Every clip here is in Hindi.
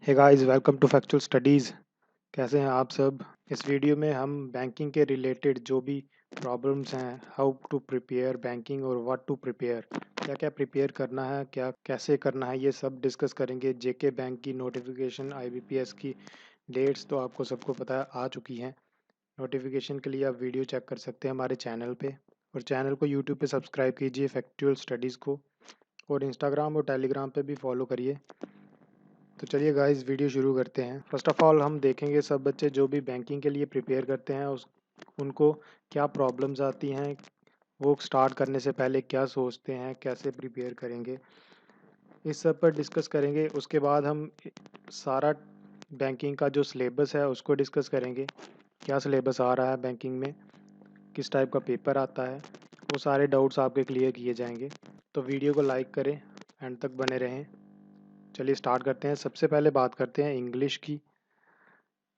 Hey guys, welcome to factual studies. कैसे हैं आप सब? इस वीडियो में हम बैंकिंग के रिलेटेड जो भी प्रॉब्लम्स हैं, हाउ टू प्रिपेयर बैंकिंग और व्हाट टू प्रिपेयर, क्या क्या प्रिपेयर करना है, क्या कैसे करना है, ये सब डिस्कस करेंगे। जेके बैंक की नोटिफिकेशन, आईबीपीएस की डेट्स तो आपको सबको पता है आ चुकी हैं। नोटिफिकेशन के लिए आप वीडियो चेक कर सकते हैं हमारे चैनल पे, और चैनल को यूट्यूब पे सब्सक्राइब कीजिए फैक्चुअल स्टडीज़ को, और इंस्टाग्राम और टेलीग्राम पे भी फॉलो करिए। तो चलिए गाइस, वीडियो शुरू करते हैं। फर्स्ट ऑफ ऑल हम देखेंगे सब बच्चे जो भी बैंकिंग के लिए प्रिपेयर करते हैं उनको क्या प्रॉब्लम्स आती हैं, वो स्टार्ट करने से पहले क्या सोचते हैं, कैसे प्रिपेयर करेंगे, इस सब पर डिस्कस करेंगे। उसके बाद हम सारा बैंकिंग का जो सिलेबस है उसको डिस्कस करेंगे। क्या सिलेबस आ रहा है बैंकिंग में, किस टाइप का पेपर आता है, वो सारे डाउट्स आपके क्लियर किए जाएंगे। तो वीडियो को लाइक करें, एंड तक बने रहें। चलिए स्टार्ट करते हैं। सबसे पहले बात करते हैं इंग्लिश की।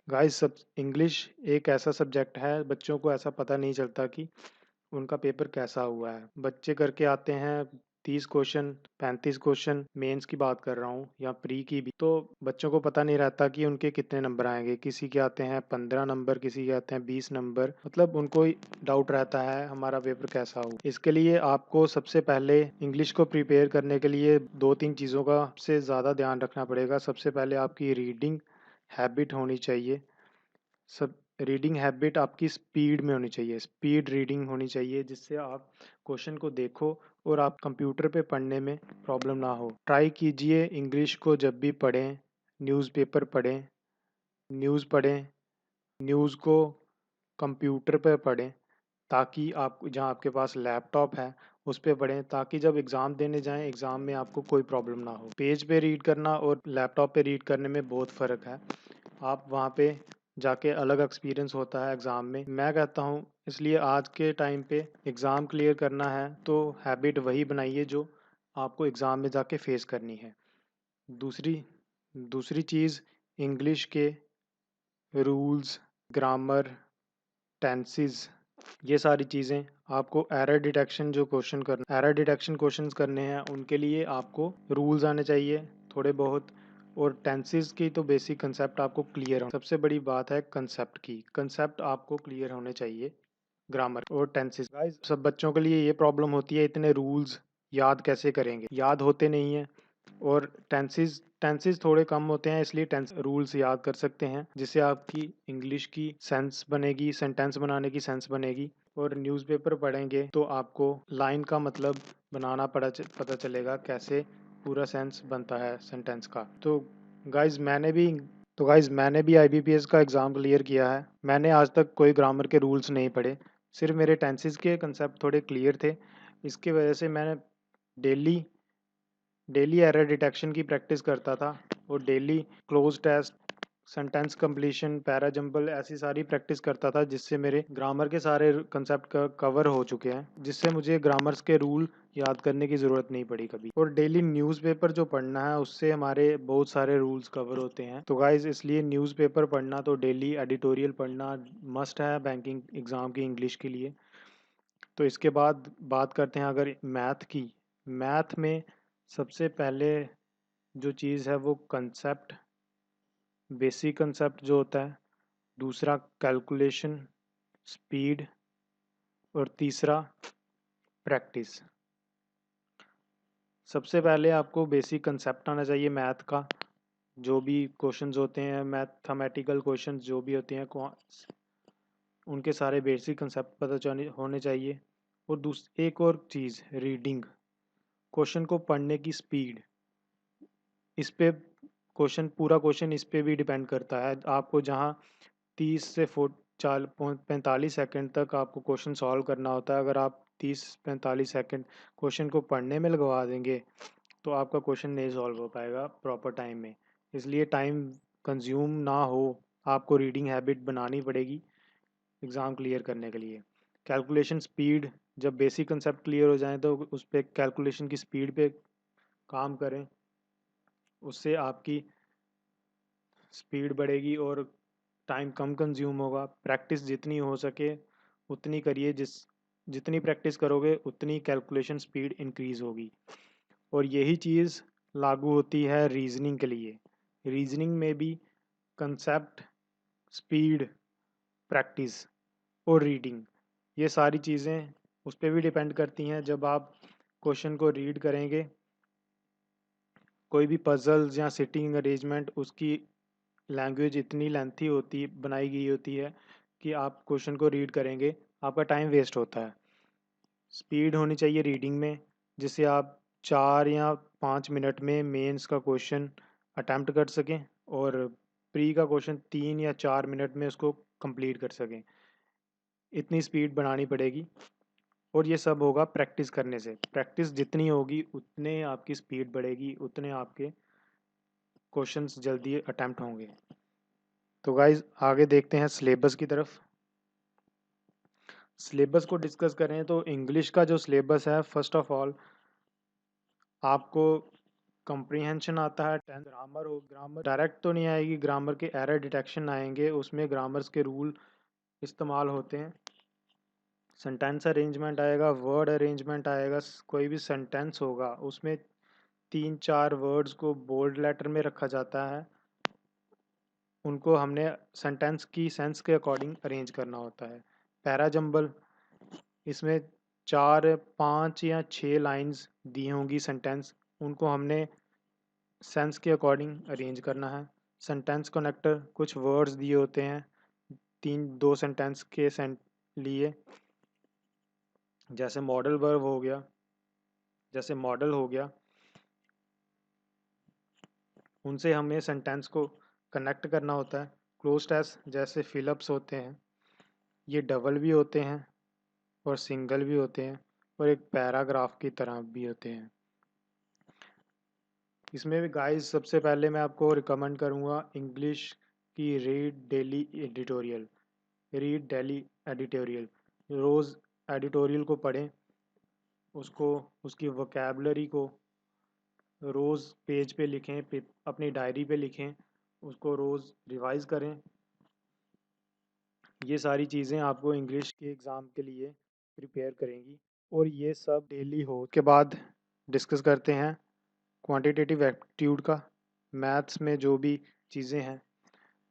गाइस, सब इंग्लिश एक ऐसा सब्जेक्ट है, बच्चों को ऐसा पता नहीं चलता कि उनका पेपर कैसा हुआ है। बच्चे करके आते हैं 30 क्वेश्चन, 35 क्वेश्चन, मेंस की बात कर रहा हूँ या प्री की भी, तो बच्चों को पता नहीं रहता कि उनके कितने नंबर आएंगे। किसी के आते हैं 15 नंबर, किसी के आते हैं 20 नंबर, मतलब उनको डाउट रहता है हमारा पेपर कैसा हो। इसके लिए आपको सबसे पहले इंग्लिश को प्रिपेयर करने के लिए दो तीन चीज़ों का से ज़्यादा ध्यान रखना पड़ेगा। सबसे पहले आपकी रीडिंग हैबिट होनी चाहिए। सब रीडिंग हैबिट आपकी स्पीड में होनी चाहिए, स्पीड रीडिंग होनी चाहिए, जिससे आप क्वेश्चन को देखो और आप कंप्यूटर पे पढ़ने में प्रॉब्लम ना हो। ट्राई कीजिए इंग्लिश को जब भी पढ़ें, न्यूज़पेपर पढ़ें, न्यूज़ पढ़ें, न्यूज़ को कंप्यूटर पर पढ़ें, ताकि आप जहाँ आपके पास लैपटॉप है उस पे पढ़ें, ताकि जब एग्ज़ाम देने जाएं एग्ज़ाम में आपको कोई प्रॉब्लम ना हो। पेज पे रीड करना और लैपटॉप पे रीड करने में बहुत फ़र्क है। आप वहाँ पे जाके अलग एक्सपीरियंस होता है एग्ज़ाम में, मैं कहता हूँ। इसलिए आज के टाइम पे एग्ज़ाम क्लियर करना है तो हैबिट वही बनाइए जो आपको एग्ज़ाम में जाके फेस करनी है। दूसरी दूसरी चीज़, इंग्लिश के रूल्स, ग्रामर, टेंसेस, ये सारी चीज़ें आपको एरर डिटेक्शन क्वेश्चंस करने हैं, उनके लिए आपको रूल्स आने चाहिए थोड़े बहुत। और टेंसेस की तो बेसिक कंसेप्ट आपको क्लियर हो। सबसे बड़ी बात है कंसेप्ट की, कंसेप्ट आपको क्लियर होने चाहिए ग्रामर और टेंसेस। गाइस, सब बच्चों के लिए ये प्रॉब्लम होती है, इतने रूल्स याद कैसे करेंगे, याद होते नहीं हैं। और टेंसेस टेंसेस थोड़े कम होते हैं, इसलिए टेंस रूल्स याद कर सकते हैं, जिससे आपकी इंग्लिश की सेंस बनेगी, सेंटेंस बनाने की सेंस बनेगी। और न्यूज़पेपर पढ़ेंगे तो आपको लाइन का मतलब बनाना पता चलेगा, कैसे पूरा सेंस बनता है सेंटेंस का। तो गाइज मैंने भी आईबीपीएस का एग्ज़ाम क्लियर किया है। मैंने आज तक कोई ग्रामर के रूल्स नहीं पढ़े, सिर्फ मेरे टेंसेस के कंसेप्ट थोड़े क्लियर थे। इसकी वजह से मैंने डेली डेली एरर डिटेक्शन की प्रैक्टिस करता था, और daily cloze test, sentence completion, para jumble, ऐसी सारी प्रैक्टिस करता था, जिससे मेरे ग्रामर के सारे कंसेप्ट कवर हो चुके हैं, जिससे मुझे ग्रामर्स के रूल याद करने की ज़रूरत नहीं पड़ी कभी। और डेली न्यूज़पेपर जो पढ़ना है उससे हमारे बहुत सारे रूल्स कवर होते हैं। तो गाइज, इसलिए न्यूज़पेपर पढ़ना, तो डेली एडिटोरियल पढ़ना मस्ट है बैंकिंग एग्ज़ाम की इंग्लिश के लिए। तो इसके बाद बात करते हैं अगर मैथ की। मैथ में सबसे पहले जो चीज़ है वो कंसेप्ट, बेसिक कंसेप्ट जो होता है। दूसरा कैलकुलेशन, स्पीड, और तीसरा प्रैक्टिस। सबसे पहले आपको बेसिक कंसेप्ट आना चाहिए मैथ का। जो भी क्वेश्चंस होते हैं, मैथमेटिकल क्वेश्चंस जो भी होते हैं, उनके सारे बेसिक कंसेप्ट होने चाहिए। और एक और चीज़, रीडिंग, क्वेश्चन को पढ़ने की स्पीड, इस पे पूरा क्वेश्चन इस पे भी डिपेंड करता है। आपको जहाँ 30 से 45 सेकंड तक आपको क्वेश्चन सॉल्व करना होता है, अगर आप 30-45 सेकंड क्वेश्चन को पढ़ने में लगवा देंगे तो आपका क्वेश्चन नहीं सॉल्व हो पाएगा प्रॉपर टाइम में। इसलिए टाइम कंज्यूम ना हो, आपको रीडिंग हैबिट बनानी पड़ेगी एग्ज़ाम क्लियर करने के लिए। कैलकुलेशन स्पीड, जब बेसिक कंसेप्ट क्लियर हो जाए तो उस पर कैलकुलेशन की स्पीड पे काम करें, उससे आपकी स्पीड बढ़ेगी और टाइम कम कंज्यूम होगा। प्रैक्टिस जितनी हो सके उतनी करिए, जितनी प्रैक्टिस करोगे उतनी कैलकुलेशन स्पीड इंक्रीज़ होगी। और यही चीज़ लागू होती है रीजनिंग के लिए। रीजनिंग में भी कंसेप्ट, स्पीड, प्रैक्टिस और रीडिंग, ये सारी चीज़ें उस पर भी डिपेंड करती हैं। जब आप क्वेश्चन को रीड करेंगे, कोई भी पजल्स या सिटिंग अरेंजमेंट, उसकी लैंग्वेज इतनी लेंथी होती बनाई गई होती है कि आप क्वेश्चन को रीड करेंगे, आपका टाइम वेस्ट होता है। स्पीड होनी चाहिए रीडिंग में, जिससे आप 4 या 5 मिनट में मेंस का क्वेश्चन अटैम्प्ट कर सकें और प्री का क्वेश्चन 3 या 4 मिनट में उसको कंप्लीट कर सकें। इतनी स्पीड बनानी पड़ेगी और ये सब होगा प्रैक्टिस करने से। प्रैक्टिस जितनी होगी उतने आपकी स्पीड बढ़ेगी, उतने आपके क्वेश्चंस जल्दी अटैम्प्ट होंगे। तो गाइज आगे देखते हैं सिलेबस की तरफ। सिलेबस को डिस्कस करें तो इंग्लिश का जो सिलेबस है, फर्स्ट ऑफ ऑल आपको कंप्रीहेंशन आता है। ग्रामर हो, ग्रामर डायरेक्ट तो नहीं आएगी, ग्रामर के एरर डिटेक्शन आएंगे, उसमें ग्रामर्स के रूल इस्तेमाल होते हैं। सेंटेंस अरेंजमेंट आएगा, वर्ड अरेंजमेंट आएगा। कोई भी सेंटेंस होगा उसमें 3-4 वर्ड्स को बोल्ड लेटर में रखा जाता है, उनको हमने सेंटेंस की सेंस के अकॉर्डिंग अरेंज करना होता है। पैरा जंबल, इसमें 4, 5 या 6 लाइंस दी होंगी सेंटेंस, उनको हमने सेंस के अकॉर्डिंग अरेंज करना है। सेंटेंस कनेक्टर, कुछ वर्ड्स दिए होते हैं 2 सेंटेंस के लिए, जैसे मॉडल वर्ब हो गया, जैसे मॉडल हो गया, उनसे हमें सेंटेंस को कनेक्ट करना होता है। क्लोज टेस्ट जैसे फिलअप्स होते हैं, ये डबल भी होते हैं और सिंगल भी होते हैं और एक पैराग्राफ की तरह भी होते हैं। इसमें भी गाइस सबसे पहले मैं आपको रिकमेंड करूँगा इंग्लिश की read daily editorial. Read daily editorial, रोज़ एडिटोरियल को पढ़ें, उसको, उसकी वोकैबुलरी को रोज़ पेज पे लिखें, अपनी डायरी पे लिखें, उसको रोज़ रिवाइज़ करें। ये सारी चीज़ें आपको इंग्लिश के एग्ज़ाम के लिए प्रिपेयर करेंगी और ये सब डेली हो। उसके बाद डिस्कस करते हैं क्वांटिटेटिव एप्टीट्यूड का। मैथ्स में जो भी चीज़ें हैं,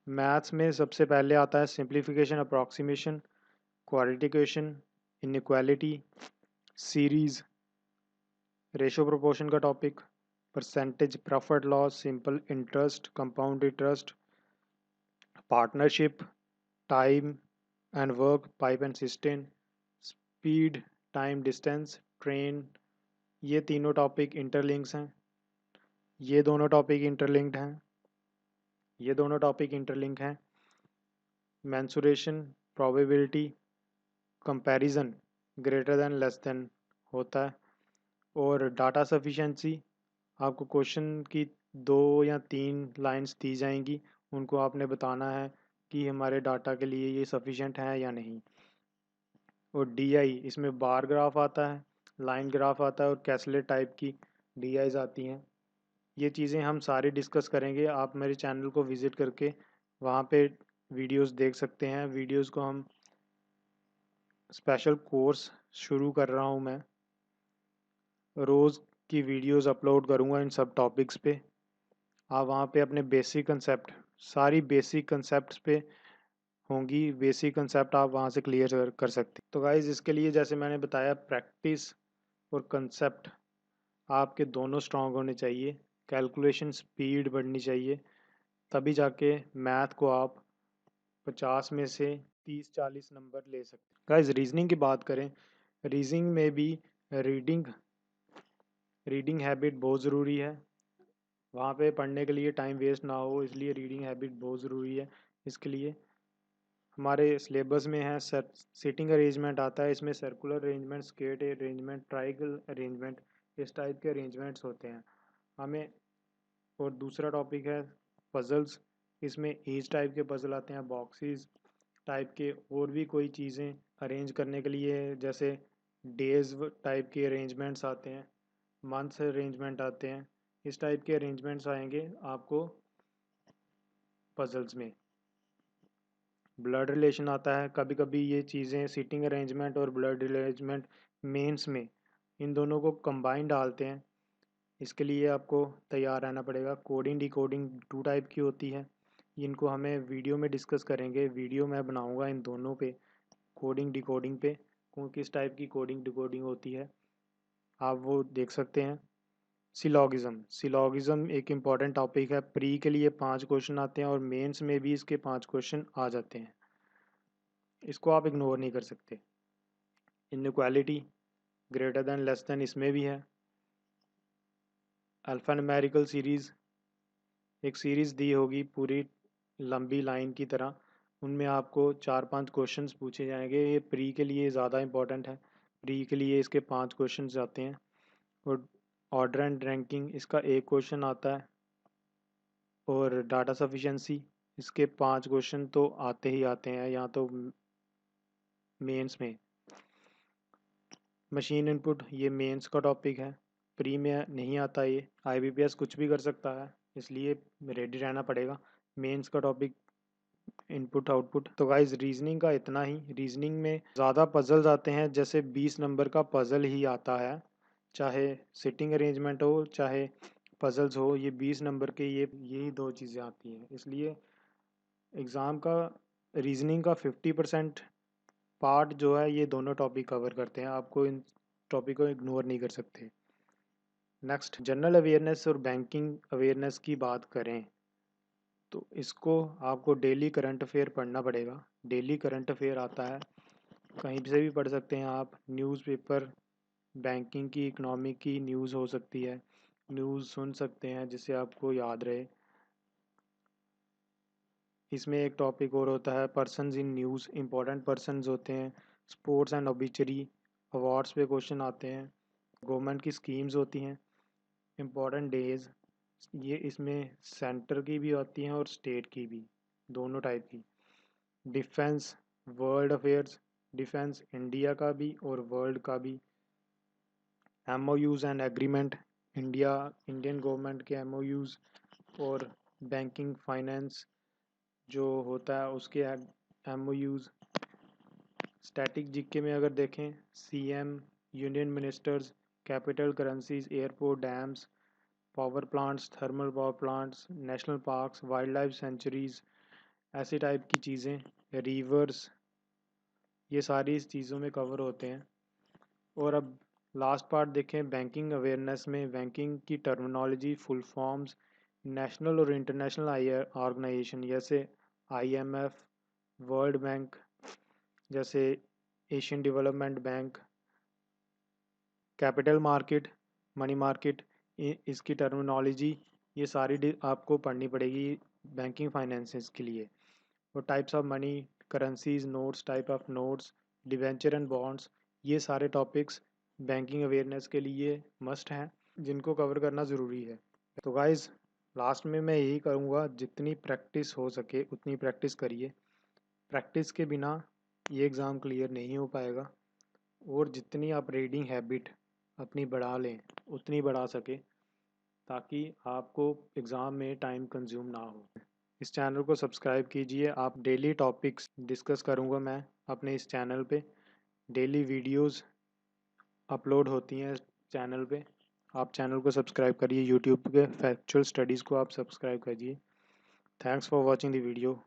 मैथ्स में सबसे पहले आता है simplification, approximation, quadratic, inequality, series, ratio proportion का topic, percentage, profit loss, simple interest, compound interest, partnership, time and work, pipe and cistern, speed, time, distance, train. ये तीनों टॉपिक इंटरलिंक्स हैं, ये दोनों टॉपिक इंटरलिंक्ड हैं, ये दोनों टॉपिक इंटरलिंक हैं। Mensuration, probability, comparison, greater than less than होता है। और डाटा सफिशिएंसी, आपको क्वेश्चन की 2 या 3 लाइंस दी जाएंगी, उनको आपने बताना है कि हमारे डाटा के लिए ये सफिशिएंट है या नहीं। और डीआई, इसमें बार ग्राफ आता है, लाइन ग्राफ आता है और कैसलेट टाइप की डीआईज आती हैं। ये चीज़ें हम सारी डिस्कस करेंगे। आप मेरे चैनल को विज़िट करके वहाँ पे वीडियोस देख सकते हैं। वीडियोस को हम स्पेशल कोर्स शुरू कर रहा हूँ मैं, रोज़ की वीडियोस अपलोड करूँगा इन सब टॉपिक्स पे। आप वहाँ पे अपने बेसिक कंसेप्ट, सारी बेसिक कंसेप्ट्स पे होंगी, बेसिक कंसेप्ट आप वहाँ से क्लियर कर सकते हैं। तो गाइज़ इसके लिए जैसे मैंने बताया, प्रैक्टिस और कंसेप्ट आपके दोनों स्ट्रॉन्ग होने चाहिए, कैलकुलेशन स्पीड बढ़नी चाहिए, तभी जाके मैथ को आप 50 में से 30-40 नंबर ले सकते हैं। गाइस रीजनिंग की बात करें, रीजनिंग में भी रीडिंग रीडिंग हैबिट बहुत ज़रूरी है। वहाँ पे पढ़ने के लिए टाइम वेस्ट ना हो, इसलिए रीडिंग हैबिट बहुत ज़रूरी है। इसके लिए हमारे सिलेबस में है सिटिंग अरेंजमेंट आता है, इसमें circular arrangement, square arrangement, triangle arrangement, इस टाइप के अरेंजमेंट्स होते हैं हमें। और दूसरा टॉपिक है पजल्स, इसमें ईच टाइप के पजल आते हैं, बॉक्सेस टाइप के, और भी कोई चीज़ें अरेंज करने के लिए, जैसे डेज टाइप के अरेंजमेंट्स आते हैं, मंथ्स अरेंजमेंट आते हैं, इस टाइप के अरेंजमेंट्स आएंगे आपको पजल्स में। ब्लड रिलेशन आता है, कभी कभी ये चीज़ें सीटिंग अरेंजमेंट और ब्लड अरेंजमेंट मेंस में इन दोनों को कंबाइन डालते हैं, इसके लिए आपको तैयार रहना पड़ेगा। कोडिंग डिकोडिंग 2 टाइप की होती है, इनको हमें वीडियो में डिस्कस करेंगे। वीडियो मैं बनाऊंगा इन दोनों पे, कोडिंग डिकोडिंग पे, किस टाइप की कोडिंग डिकोडिंग होती है आप वो देख सकते हैं। सिलॉगिज्म एक इम्पॉर्टेंट टॉपिक है। प्री के लिए 5 क्वेश्चन आते हैं और मेंस में भी इसके 5 क्वेश्चन आ जाते हैं, इसको आप इग्नोर नहीं कर सकते। Inequality, greater than less than, इसमें भी है। अल्फ़ान्यूमेरिकल सीरीज़, एक सीरीज़ दी होगी पूरी लंबी लाइन की तरह, उनमें आपको 4-5 क्वेश्चंस पूछे जाएंगे। ये प्री के लिए ज़्यादा इम्पोर्टेंट है। प्री के लिए इसके 5 क्वेश्चंस आते हैं। और ऑर्डर एंड रैंकिंग, इसका एक क्वेश्चन आता है। और डाटा सफिशिएंसी, इसके 5 क्वेश्चन तो आते ही आते हैं यहाँ तो मेंस में। मशीन इनपुट, ये मेंस का टॉपिक है, प्री में नहीं आता। ये आईबीपीएस कुछ भी कर सकता है, इसलिए रेडी रहना पड़ेगा। मेंस का टॉपिक इनपुट आउटपुट। तो गाइज रीजनिंग का इतना ही। रीजनिंग में ज़्यादा पजल्स आते हैं, जैसे 20 नंबर का पज़ल ही आता है, चाहे सिटिंग अरेंजमेंट हो चाहे पजल्स हो, ये 20 नंबर के यही दो चीज़ें आती हैं। इसलिए एग्ज़ाम का रीजनिंग का 50% पार्ट जो है ये दोनों टॉपिक कवर करते हैं, आपको इन टॉपिक को इग्नोर नहीं कर सकते। नेक्स्ट, जनरल अवेयरनेस और बैंकिंग अवेयरनेस की बात करें तो इसको आपको डेली करंट अफेयर पढ़ना पड़ेगा। डेली करंट अफेयर आता है, कहीं से भी पढ़ सकते हैं आप। न्यूज़पेपर, बैंकिंग की, इकोनॉमी की न्यूज़ हो सकती है, न्यूज़ सुन सकते हैं जिससे आपको याद रहे। इसमें एक टॉपिक और होता है persons in news, important persons होते हैं। स्पोर्ट्स एंड ओबिचरी, अवार्ड्स पे क्वेश्चन आते हैं। गवर्नमेंट की स्कीम्स होती हैं। इम्पॉर्टेंट डेज, ये इसमें सेंटर की भी होती हैं और स्टेट की भी, दोनों टाइप की। Defence, world affairs, defence India का भी और वर्ल्ड का भी। एमओयूज़ एंड एग्रीमेंट, इंडियन गवर्नमेंट के एमओयूज़ और बैंकिंग फाइनेंस जो होता है उसके एमओयूज़। स्टैटिक जीके में अगर देखें, CM, union ministers, capital currencies, airport, dams, power plants, thermal power plants, national parks, wild life centuries, ऐसी टाइप की चीज़ें, रिवर्स, ये सारी इस चीज़ों में कवर होते हैं। और अब लास्ट पार्ट देखें बैंकिंग अवेयरनेस में, बैंकिंग की टर्मिनोलॉजी, फुल फॉर्म्स, नेशनल और इंटरनेशनल ऑर्गेनाइजेशन जैसे आईएमएफ, वर्ल्ड बैंक, जैसे Asian development bank, capital market, money market, इसकी टर्मिनोलॉजी, ये सारी आपको पढ़नी पड़ेगी बैंकिंग फाइनेंसेस के लिए। और types of money, currencies, notes, type of notes, debenture and bonds, ये सारे टॉपिक्स बैंकिंग अवेयरनेस के लिए मस्ट हैं, जिनको कवर करना ज़रूरी है। तो गाइज़, लास्ट में मैं यही करूँगा, जितनी प्रैक्टिस हो सके उतनी प्रैक्टिस करिए। प्रैक्टिस के बिना ये एग्ज़ाम क्लियर नहीं हो पाएगा। और जितनी आप रीडिंग हैबिट अपनी बढ़ा लें उतनी बढ़ा सके, ताकि आपको एग्ज़ाम में टाइम कंज्यूम ना हो। इस चैनल को सब्सक्राइब कीजिए। आप डेली टॉपिक्स डिस्कस करूँगा मैं अपने इस चैनल पे। डेली वीडियोस अपलोड होती हैं इस चैनल पे। आप चैनल को सब्सक्राइब करिए, यूट्यूब पे फैक्चुअल स्टडीज़ को आप सब्सक्राइब कीजिए। Thanks for watching the video.